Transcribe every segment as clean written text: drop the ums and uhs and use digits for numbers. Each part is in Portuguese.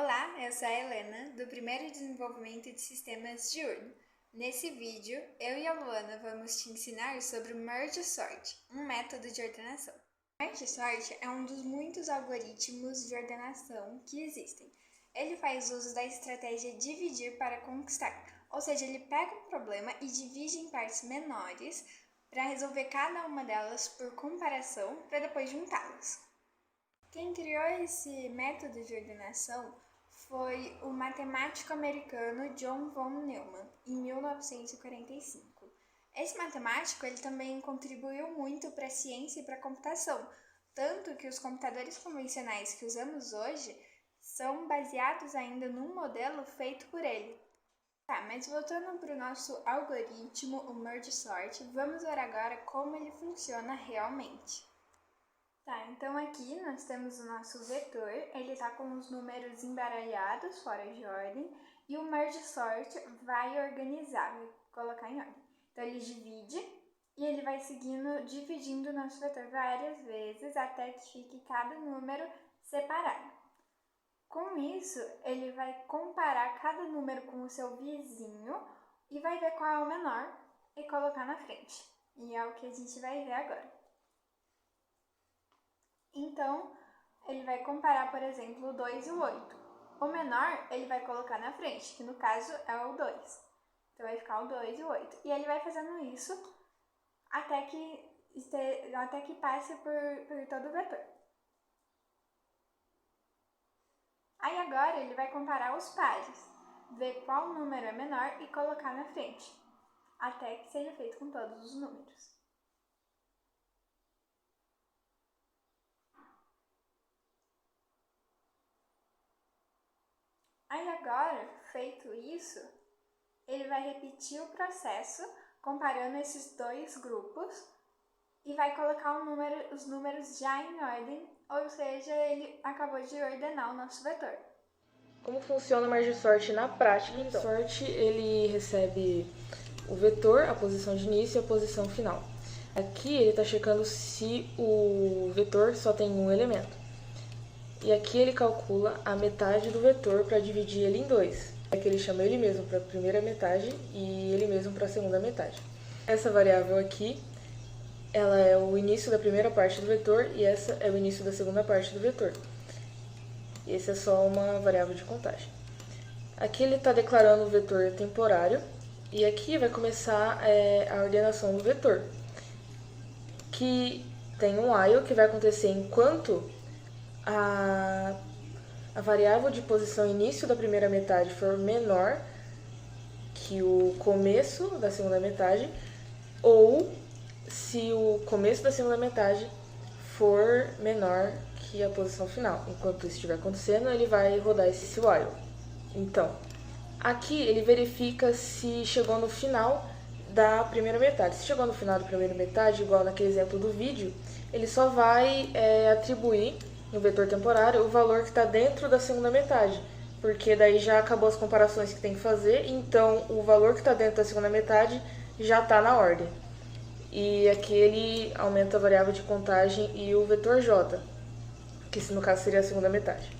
Olá, eu sou a Helena, do primeiro desenvolvimento de sistemas diurno. Nesse vídeo, eu e a Luana vamos te ensinar sobre o Merge Sort, um método de ordenação. O Merge Sort é um dos muitos algoritmos de ordenação que existem. Ele faz uso da estratégia dividir para conquistar, ou seja, ele pega um problema e divide em partes menores para resolver cada uma delas por comparação, para depois juntá-las. Quem criou esse método de ordenação foi o matemático americano John von Neumann, em 1945. Esse matemático ele também contribuiu muito para a ciência e para a computação, tanto que os computadores convencionais que usamos hoje são baseados ainda num modelo feito por ele. Tá, mas voltando para o nosso algoritmo, o Merge Sort, vamos ver agora como ele funciona realmente. Tá, então aqui nós temos o nosso vetor, ele está com os números embaralhados, fora de ordem, e o Merge Sort vai organizar, vai colocar em ordem. Então ele divide e ele vai dividindo o nosso vetor várias vezes até que fique cada número separado. Com isso, ele vai comparar cada número com o seu vizinho e vai ver qual é o menor e colocar na frente. E é o que a gente vai ver agora. Então, ele vai comparar, por exemplo, o 2 e o 8. O menor, ele vai colocar na frente, que no caso é o 2. Então, vai ficar o 2 e o 8. E ele vai fazendo isso até que passe por todo o vetor. Aí agora, ele vai comparar os pares, ver qual número é menor e colocar na frente, até que seja feito com todos os números. Aí agora, feito isso, ele vai repetir o processo comparando esses dois grupos e vai colocar os números já em ordem, ou seja, ele acabou de ordenar o nosso vetor. Como funciona o Merge Sort na prática, então? O Merge Sort, ele recebe o vetor, a posição de início e a posição final. Aqui ele está checando se o vetor só tem um elemento. E aqui ele calcula a metade do vetor para dividir ele em dois. Aqui ele chama ele mesmo para a primeira metade e ele mesmo para a segunda metade. Essa variável aqui, ela é o início da primeira parte do vetor e essa é o início da segunda parte do vetor. E esse é só uma variável de contagem. Aqui ele está declarando o vetor temporário e aqui vai começar a ordenação do vetor, que tem um while que vai acontecer enquanto a variável de posição início da primeira metade for menor que o começo da segunda metade, ou se o começo da segunda metade for menor que a posição final. Enquanto isso estiver acontecendo, ele vai rodar esse while. Então, aqui ele verifica se chegou no final da primeira metade. Se chegou no final da primeira metade, igual naquele exemplo do vídeo, ele só vai atribuir no vetor temporário o valor que está dentro da segunda metade, porque daí já acabou as comparações que tem que fazer, então o valor que está dentro da segunda metade já está na ordem. E aqui ele aumenta a variável de contagem e o vetor j, que no caso seria a segunda metade.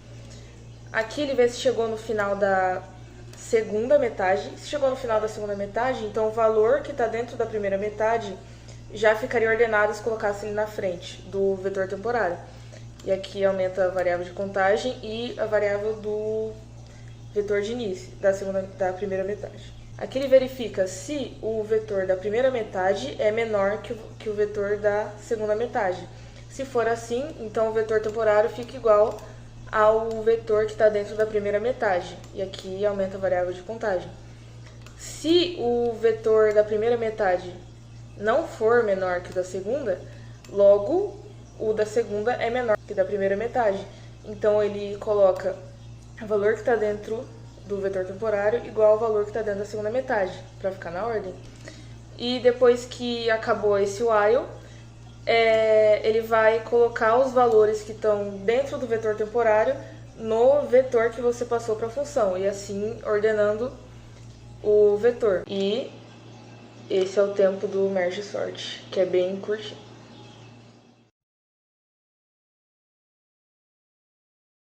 Aqui ele vê se chegou no final da segunda metade. Se chegou no final da segunda metade, então o valor que está dentro da primeira metade já ficaria ordenado se colocasse ele na frente do vetor temporário. E aqui aumenta a variável de contagem e a variável do vetor de início da primeira metade. Aqui ele verifica se o vetor da primeira metade é menor que o vetor da segunda metade. Se for assim, então o vetor temporário fica igual ao vetor que está dentro da primeira metade. E aqui aumenta a variável de contagem. Se o vetor da primeira metade não for menor que o da segunda, logo o da segunda é menor que da primeira metade. Então ele coloca o valor que está dentro do vetor temporário igual ao valor que está dentro da segunda metade, para ficar na ordem. E depois que acabou esse while, ele vai colocar os valores que estão dentro do vetor temporário no vetor que você passou para a função, e assim ordenando o vetor. E esse é o tempo do Merge Sort, que é bem curtinho.